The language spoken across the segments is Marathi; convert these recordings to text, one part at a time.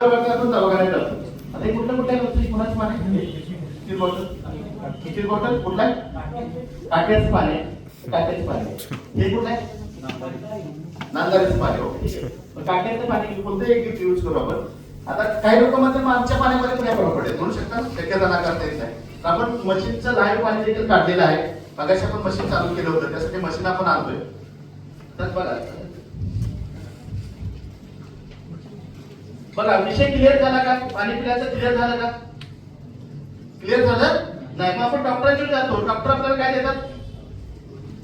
आपण दवाखान्यात जातो. आता हे कुठल्या वस्तू कोणाचं पाणी? Steel bottle. स्टील बॉटल कुठला? टाक्याचं पाणी. टाक्याचं पाणी हे कुठलं आहे? नांदाऱ्याचं पाणी. ओके. टाक्याचं पाणी कोणतं एक यूज करू आपण. आता काही लोक म्हणतात आमच्या पाण्यामध्ये काय फरक पडेल म्हणू शकता? शक्यता नाकारता येत नाही. आपण मशीनचं लाईव्ह पाणी देखील काढलेलं आहे. मगाशी आपण मशीन चालू केलं होतं, त्यासाठी मशीन आपण आणतोय. तर बघा बघा विषय क्लिअर झाला का? पाणी पिण्याचं क्लिअर झालं का? क्लिअर झालं नाही? मग आपण डॉक्टरांकडे जातो. डॉक्टर आपल्याला काय देतात?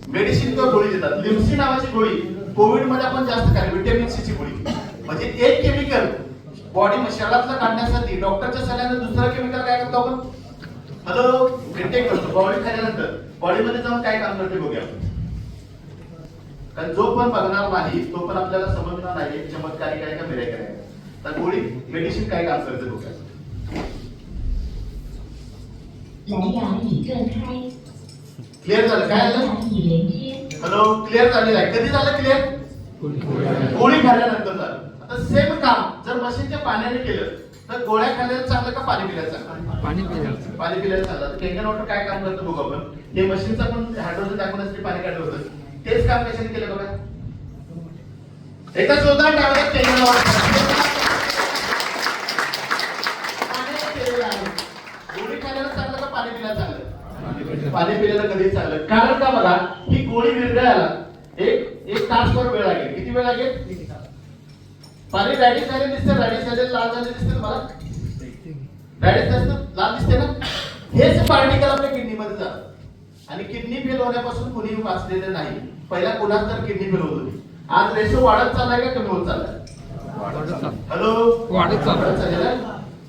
मेडिसिन किंवा गोळी देतात. लिम्सी नावाची गोळी कोविड मध्ये आपण जास्त खाल्ली. व्हिटॅमिन सी ची गोळी. म्हणजे एक केमिकल बॉडी शरीरातलं काढण्यासाठी डॉक्टरच्या सल्ल्याने दुसरं केमिकल काय करतो आपण? हॅलो इंटेक करतो. बॉडी खाल्ल्यानंतर बॉडीमध्ये जाऊन काय काम करते बघूया. कारण जो पण बघणार नाही तो पण आपल्याला समजणार नाही चमत्कारी काय का मिराकल आहे. तर गोळी मेडिसिन काय काम करते बघूया. क्लिअर झालं? काय झालं? हॅलो क्लिअर झालेलं आहे. कधी झालं क्लिअर? गोळी खाल्ल्यानंतर झालं. आता सेम काम जर मशीनच्या पाण्याने केलं तर गोळ्या खाल्ल्याला चांगलं का पाणी पिल्याला चांगलं? पाणी पिल्याला चांगलं. केंगन वॉटर काय काम करतं बघू आपण. हे मशीनचं पण हायड्रोजन दाखवण्यासाठी पाणी काढलं होतं. तेच काम कशाने केलं बघा. एका जोरदार टाळ्या केंगन वॉटर गोळी खाल्ल्याला चांगलं का पाणी पिल्याला चांगलं? पाणी पिल्याला कधी चांगलं. कारण का बघा ही गोळी विरघळायला एक तासभर वेळ लागेल. किती वेळ लागेल? पाणी रॅडिश झाले दिसते, रॅडिश झाले लाल झाले दिसते मला. रॅडिश असतं लाल दिसते ना. हेच पार्टिकल आपल्या किडनीमध्ये जातात आणि किडनी फेल होण्यापासून कुणीही वाचलेलं नाही. पहिला कुणाच तर किडनी फेल होत होती. आज रेशो वाढत चाललाय का कमी होत चाललाय? हॅलो वाढत चाललाय.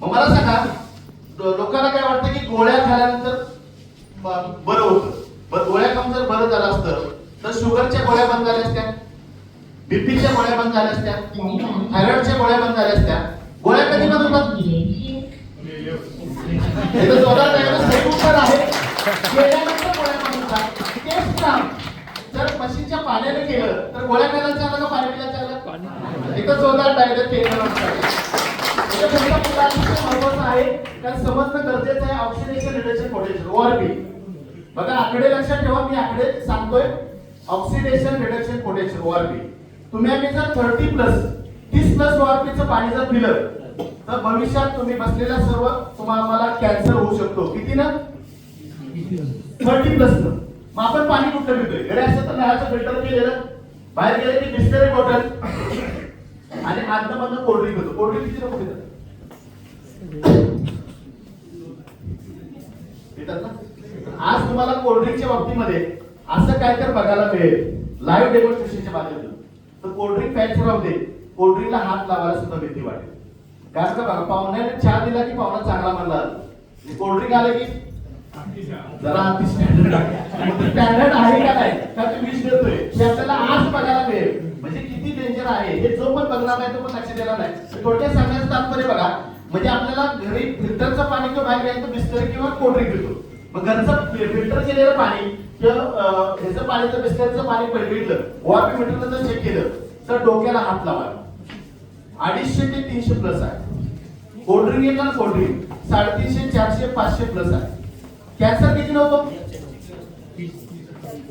मग मला सांगा लोकांना काय वाटतं की गोळ्या खाल्ल्यानंतर बरं होतं. पण गोळ्या खाऊन जर बरं झालं असतं तर शुगरच्या गोळ्या बंद झाल्या असत्या, बीपीच्या गोळ्या बंद झाल्या असत्या, थायरॉइडच्या गोळ्या बंद झाल्या असत्या. गोळ्या कधी बंद होतात? हे तर जोरात आहे. सही उत्तर आहे. केल्यानंतर गोळ्या बंद होतात. तेच काम जर मशीनच्या पाण्याने केलं तर गोळ्या खायला चांगलं का पाणी पिल्याला चांगलं? हे तर जोरात आहे. तर केलं महत्वाचं आहे कारण समजणं गरजेचं आहे. Oxidation reduction potential ORP. बघा आकडे लक्षात ठेवा. मी आकडे सांगतोय. Oxidation reduction potential ORP. तुम्ही आम्ही जर 30+ ORP चं पाणी जर पिलं तर भविष्यात तुम्ही बसलेल्या सर्व तुम्हाला कॅन्सर होऊ शकतो. किती ना? 30+ न. मग आपण पाणी कुठलं पितोय? घरी असतं तर नळाचं फिल्टर केलेलं, बाहेर गेले की बिस्लरी बॉटल आणि आतमधनं कोल्ड्रिंक पितो. कोल्ड्रिंक किती लोक पितात? आज तुम्हाला कोल्ड्रिंकच्या बाबतीमध्ये असं काय तर बघायला मिळेल लाईव्ह डेमॉन्स्ट्रेशनच्या माध्यमातून. तर कोल्ड्रिंक प्यायचं राहू दे, कोल्ड्रिंकला हात लावायला सुद्धा भीती वाटेल. कारण का बघा पाहुण्याने चहा दिला की पाहुणा चांगला म्हणला, कोल्ड्रिंक आलं की जरा अति स्टँडर्ड आहे का नाही का तुम्ही विष देतोय हे आपल्याला आज बघायला मिळेल. म्हणजे किती डेंजर आहे हे जो पण बघणार नाही तो पण लक्ष देणार नाही. थोडक्यात सांगण्याचं तात्पर्य बघा म्हणजे आपल्याला घरी फिल्टरचं पाणी किंवा बाहेर घ्यायचं बिस्लरी किंवा कोल्ड्रिंक पितो. मग घरचं फिल्टर केलेलं पाणी किंवा ह्याचं पाणीचं बिस्लरीचं पाणी पिलं ORP मीटरनं जर चेक केलं तर डोक्याला हात लावा. 250 ते 300+ आहे. कोल्ड्रिंक येतं ना कोल्ड्रिंक 350, 400, 500+ आहे. कॅन्सर किती नव्हतं?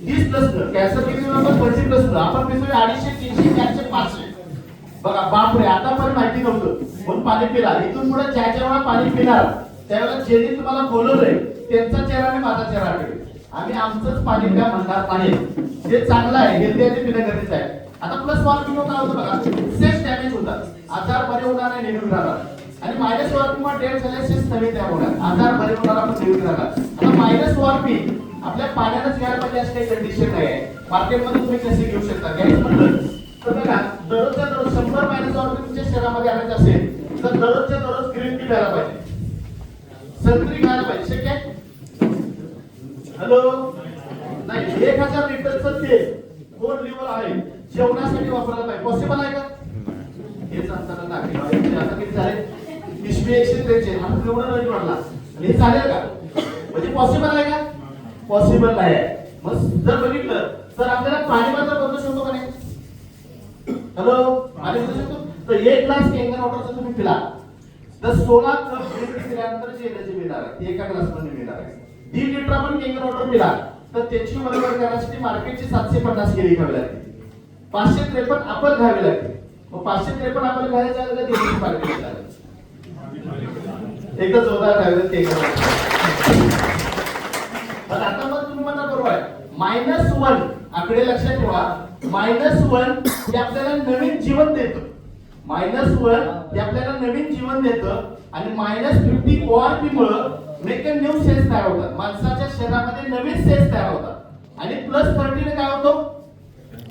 30+. कॅन्सर किती नव्हतं? 30+. आपण पितोय 250, 300, 400, 500. बघा बापरे आता पण माहिती नव्हतं म्हणून पाणी पिला. इथून पुढे ज्या वेळा पाणी पिणार त्यावेळेला ज्यांनी तुम्हाला बोलवलंय त्यांचा चेहरा आणि माझा चेहरा आठवेल. आम्ही आमचंच पाणी प्या म्हणणार नाही. जे चांगलं आहे हेल्दी आहे ते पिणं गरजेचं आहे. आता +ORP काय होतं बघा सेल्स डॅमेज होतात, आजार बरे होणार नाही, निरोगी राहणार. आणि -ORP मध्ये डेड झाले सेल्स नवे तयार होणार, आजार बरे होणार आपण निरोगी राहणार. आता -ORP आपल्या पाण्यातच घ्यायला पाहिजे अशी काही कंडिशन नाही आहे. मार्केटमध्ये तुम्ही कसे घेऊ शकता घ्यायचं म्हटलं तर बघा दररोजच्या दररोज 100 -ORP तुमच्या शरीरामध्ये आणायचं असेल तर दररोजच्या दररोज ग्रीन टी प्यायला पाहिजे, संत्री खायला पाहिजे. शक्य आहे? हॅलो नाही 1000 लिटरचं तेल गोड लिव्हर आहे जेवणासाठी वापरायला पाहिजे. पॉसिबल आहे का? हे सांगताना नागरिक आता किती झाले 163 हा एवढा रेट वाढला हे चालेल का? म्हणजे पॉसिबल आहे का? पॉसिबल नाही आहे. मग जर बघितलं तर आपल्याला पाणी मात्र बदलू शकतो का नाही? हॅलो पाणी बदलू शकतो. तर 1 ग्लास केंगन वॉटरचा तुम्ही पिला तर 16 कप दूध पिल्यानंतर जी एनर्जी मिळणार आहे ती एका ग्लासमध्ये मिळणार आहे. 1.5 लिटर आपण केंद्र वॉटर पिला तर त्याची बरोबर करण्यासाठी मार्केटची 750 केली घ्यावी लागते. 553 आपण घ्यावी लागते. मग 553 आपण घ्यायला झालं तर देशी मार्केट झालं. एकदा जोरदार घ्यावे ते पण आता मग तुम्ही म्हणा बरोबर आहे -1 आकडे लक्षात ठेवा. -1 हे आपल्याला नवीन जीवन देतं. -1 हे आपल्याला नवीन जीवन देतं आणि -50 ORP मुळे मेक न्यू सेल्स तयार होतात. माणसाच्या शरीरामध्ये नवीन सेल्स तयार होतात आणि +30 ने काय होतो?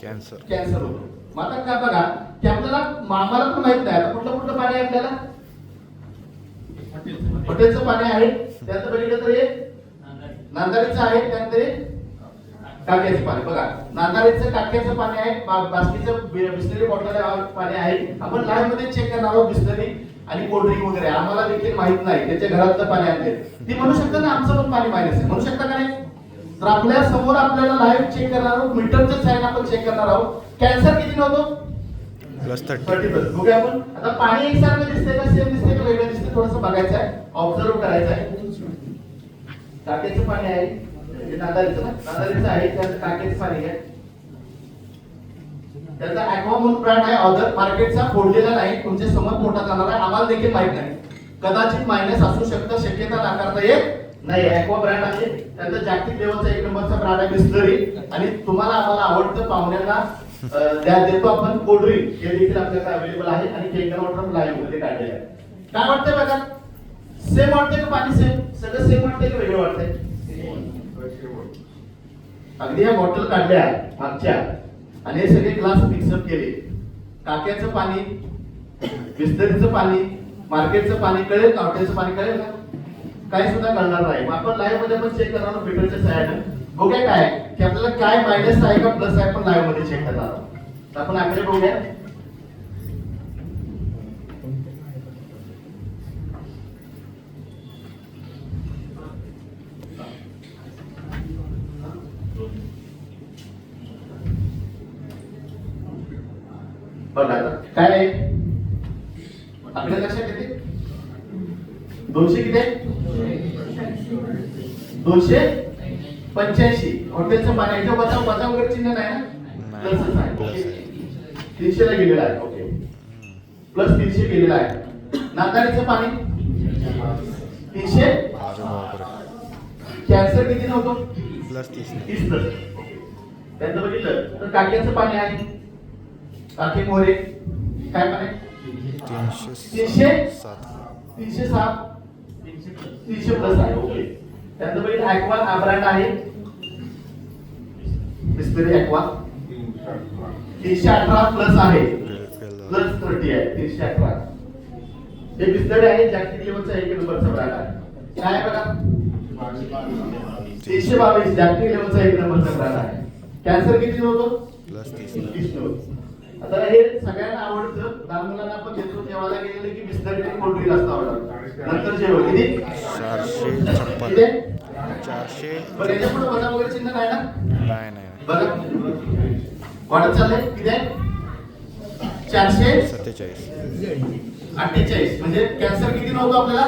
कॅन्सर होतो. मग आता काय बघा की आपल्याला आम्हाला पण माहित नाही आता कुठलं पाणी आहे आपल्याला. हॉटेलचं पाणी आहे त्यानंतर बघितलं तर हे नांदारीचं आहे त्यानंतर टाक्याचं पाणी. बघा नांदारीचं टाक्याचं पाणी आहे बास्कीचं बिस्लरी बॉटल पाणी आहे. आपण लाईव्ह मध्ये चेक करणार आहोत बिस्लरी आणि कोल्ड्रिंक वगैरे आम्हाला देखील माहित नाही त्याच्या घरातलं पाणी आणले ती म्हणू शकता ना आमचं पण पाणी मायनस आहे म्हणू शकता का नाही. तर आपल्या समोर आपल्याला लाईव्ह चेक करणार आहोत मीटरचं साईन आपण चेक करणार आहोत. कॅन्सर किती नव्हतो +30 बघूया आपण. आता पाणी एकसारखं दिसतंय का सेम दिसतंय का वेगळं दिसतंय थोडंसं बघायचं आहे ऑब्झर्व करायचं आहे. टाक्याचं पाणी आहे नांदारीचं आहे त्याचं टाक्याचं पाणी आहे. त्याचा ॲक्वा म्हणून ब्रँड आहे ऑदर मार्केटचा फोडलेला नाही तुमच्या समोर पोटात जाणार आहे आम्हाला देखील माहित नाही. कदाचित मायनस असू शकतं शक्यता नाकारता येत नाही. ॲक्वा ब्रँड आहे त्याचा जागतिक लेवलचा 1 नंबरचा ब्रँड आहे बिस्लरी आणि तुम्हाला आम्हाला आवडतं पाहुण्यांना देतो आपण कोल्ड्रिंक हे देखील आपल्याकडे अवेलेबल आहे आणि केंद्र वॉटर लाईव्ह मध्ये काढलेलं आहे. काय वाटतंय बघा सेम वाटतंय का पाणी सेम सगळं सेम वाटतंय का वेगळं वाटतंय. अगदी या बॉटल काढल्या मागच्या आणि हे सगळे ग्लास मिक्सअप केले. टाक्याचं पाणी बिस्लरीचं पाणी मार्केटचं पाणी कळेल का हॉटेलचं पाणी कळेल का काही सुद्धा कळणार नाही. मग आपण लाईव्ह मध्ये पण चेक करणार आहोत मीटरच्या साह्याने बघूया काय की आपल्याला काय मायनस आहे का प्लस आहे पण लाईव्ह मध्ये चेक करणार आहोत. तर आपण आकडे बघूया. बघा काय आहे आपल्या लक्षात येते 200 किती आहे 285. हॉटेलचं पाणी याच्या वजा वगैरे चिन्ह नाही ना प्लसच आहे. 300 ला गेलेला आहे ओके +300 गेलेला आहे. नांदारीचं पाणी 300. कॅन्सर किती नव्हतं +30 त्यांचं बघितलं तर टाक्याचं पाणी आहे टाके मोरे काय पाणी 307 300 प्लस आहे ओके. त्यानंतर बघितलं ॲक्वा ब्रँड आहे बिस्लरी ॲक्वा 318 प्लस आहे +30 आहे 318. हे बिस्लरी आहे जागतिक लेवलचा 1 नंबरचा ब्रँड आहे. काय बघा 322 जागतिक लेवलचा 1 नंबरचा ब्रँड आहे. कॅन्सर किती नव्हतं +30 नव्हतं. आता हे सगळ्यांना आवडतं लहान मुलांना आपण देतो जेवायला गेलेलं की बिस्लरी आणि कोल्ड्रिंक असतं आवडतं नंतर जेवण किती 400. बरं याच्या पुढे वजा वगैरे चिन्ह नाही ना बघा वाढत चाललंय किती आहे 447 48 म्हणजे कॅन्सर किती नव्हतं आपल्याला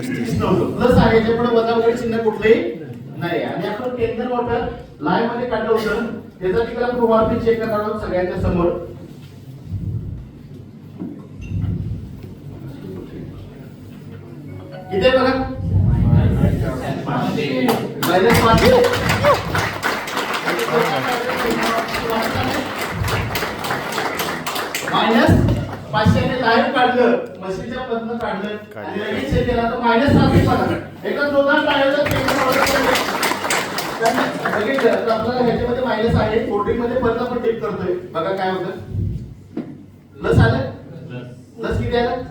+30 नव्हतं प्लस आहे याच्या पुढे वजा वगैरे चिन्ह कुठलेही नाही. आणि आपण केंद्र वॉटर लाईव्ह मध्ये काढलं होतं त्याचा देखील आपण ORP चेक करणार आहोत सगळ्यांच्या समोर. किती आहे बघा -500. -500 लाईव्ह काढलं मशीनच्या मधनं काढलं आणि लगेच चेक केला तर -700 बघा. एकदा जोरदार टाळ्या बघितलं आपल्याला ह्याच्यामध्ये मायनस आहे कोल्ड्रिंक मध्ये परत आपण टिप करतोय बघा काय होतं प्लस आलं प्लस किती आलं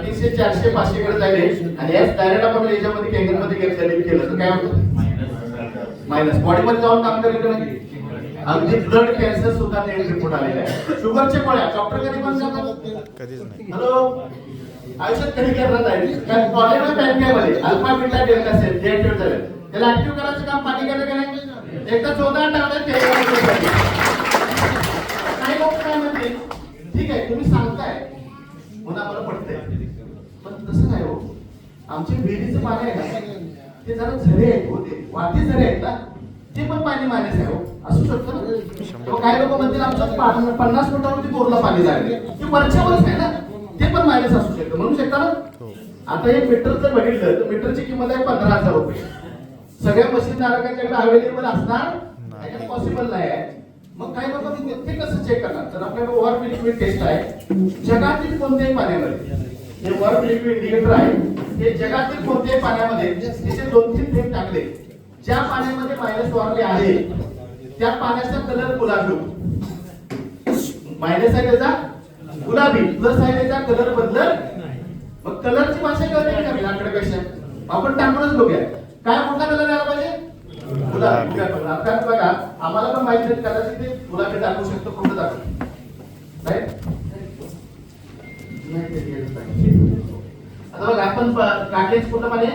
300 400 500 कडे जाईल आणि याच डायरेक्ट आपण याच्यामध्ये केंद्रामध्ये घेतलेले केलं तर काय होतं मायनस बॉडी मध्ये जाऊन काम करेल नाही. अगदी ब्लड कॅन्सर सुद्धा रिपोर्ट आलेला आहे. शुगरचे गोळ्या डॉक्टर कधी पण सांगतात कधीच नाही. हॅलो आयुष्यात कधी करणार नाही कारण कॉलेजला पॅनकेमध्ये अल्फा बीटा डेल्टा सेल जे ऍक्टिव्ह झाले त्याला ऍक्टिव्ह करायचं काम पाणी केलं का नाही एकदा 14 टाकलं ते काही लोक काय म्हणते ठीक आहे तुम्ही सांगताय म्हणून आम्हाला पटतंय आमचे विहिरीचं पाणी आहे ना ते जरा झरे आहेत होते वाटी झरे आहेत ना ते पण पाणी मायनस आहे हो. असू शकतं ना. काही लोक म्हणतील आमच्या 50 फुटावरती बोरला पाणी लागले ते वरच्यावरच आहे ना ते पण मायनस असू शकतं म्हणू शकता ना. आता हे मीटर जर बघितलं तर मीटरची किंमत आहे 15,000 रुपये. सगळ्या मशीन धारकांच्याकडे अवेलेबल असणार पॉसिबल नाही आहे. मग काही लोक ते कसं चेक करणार तर आपल्याकडे वर्क लिक्विड टेस्ट आहे. जगातील कोणत्याही पाण्यामध्ये हे वर्क लिक्विड इंडिकेटर आहे. हे जगातील कोणत्याही पाण्यामध्ये त्याचे 2-3 थेंब टाकले ज्या पाण्यामध्ये मायनस वाढले आहे त्या पाण्याचा कलर गुलाबी होतो. मायनस आहे त्याचा गुलाबी प्लस आहे त्याचा कलर बदलत. मग कलरची भाषा कळते का आपल्यापेक्षा आपण टाकूनच बघूया काय कुठला कलर यायला पाहिजे गुलाबी. आता बघा आम्हाला पण माहिती नाही कदाचित ते गुलाबी दाखवू शकतो कुठं दाखवू राईट. आता बघा आपण काकेच कुठलं पाणी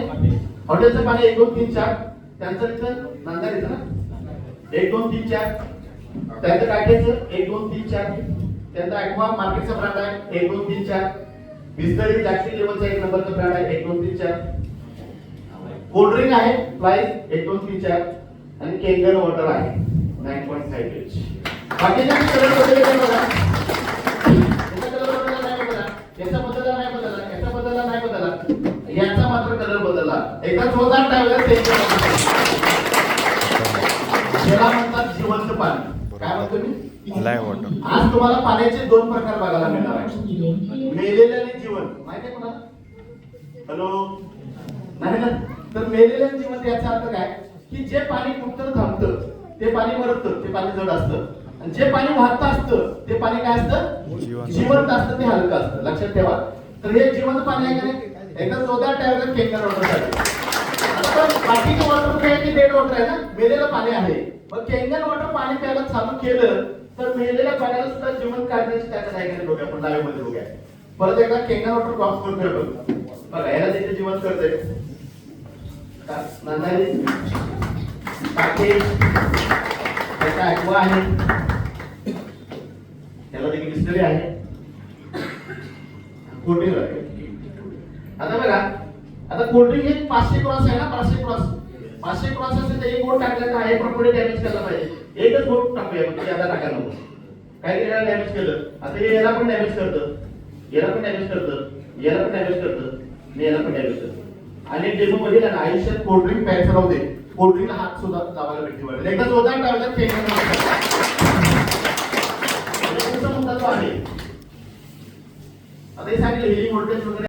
हॉटेलचं पाणी 1 2 3 4 त्यांचं तिथं नांदारीचं ना 1 2 3 4 त्यांचं काकेचं 1 2 3 4 त्यांचा ॲक्वा मार्केटचा ब्रँड आहे 1 2 3 4 बिस्लरी जास्ती लेवलचा 1 नंबरचा ब्रँड आहे 1 2 3 4 कोल्ड ड्रिंक आहे प्राइस 1 2 3 4 आणि केंगन वॉटर आहे 9.5 एच. बाकीच्या कलर बदलले काय बघा याचा कलर बदलला नाही बदलला याचा बदलला नाही बदलला याचा बदलला नाही बदलला याचा मात्र कलर बदलला. एकदा जोरदार टाळ्या त्याला म्हणतात जिवंत पाणी. काय म्हणतो मी लाईव्ह वॉटर. आज तुम्हाला पाण्याचे 2 प्रकार बघायला मिळणार आहे मेलेले आणि जिवंत. माहिती आहे कोणाला हॅलो नाही ना तर मेलेले आणि जिवंत याचा अर्थ काय की जे पाणी कुठं थांबतं ते पाणी मरतं ते पाणी जड असतं आणि जे पाणी वाहत असतं ते पाणी काय असतं जिवंत असतं ते हलकं असतं. लक्षात ठेवा. तर हे जिवंत पाणी आहे का नाही एकदा जोरदार टाळ्या केंगन वॉटरसाठी. बाकीचे वॉटर काय की डेड वॉटर आहे ना मेलेलं पाणी आहे. मग केंगन वॉटर पाणी प्यायला चालू केलं तर मेलेल्या पाण्याला सुद्धा जिवंत काढण्याची ताकद आहे का बघूया आपण लाईव्ह मध्ये बघूया. परत एकदा केंगन वॉटर क्रॉस करतोय बघा याला देखील जिवंत करतोय नांदारी काके त्याचा ॲक्वा आहे त्याला देखील बिस्लरी आहे कोल्ड्रिंक आहे. आता बघा आता कोल्ड्रिंक हे 500 क्रॉस आहे ना 500 क्रॉस असेल तर 1 बोट टाकलं तर आहे प्रॉपर्टी डॅमेज करायला पाहिजे. एकच बोट टाकूया म्हणजे आता टाका नको काय केलं डॅमेज केलं. आता हे याला पण डॅमेज करतं याला पण डॅमेज करतं याला पण डॅमेज करतं याला पण डॅमेज करतं. आणि डेमो मध्ये ना आयुष्यात कोल्ड्रिंक प्यायचं राहू दे कोल्ड्रिंकला हात सुद्धा लावायला भेटते वाटत. एकदा जोरदार टाळ्या केंगन मुद्दा तो आहे. आता हे सांगितलं हिलिंग व्होल्टेज वगैरे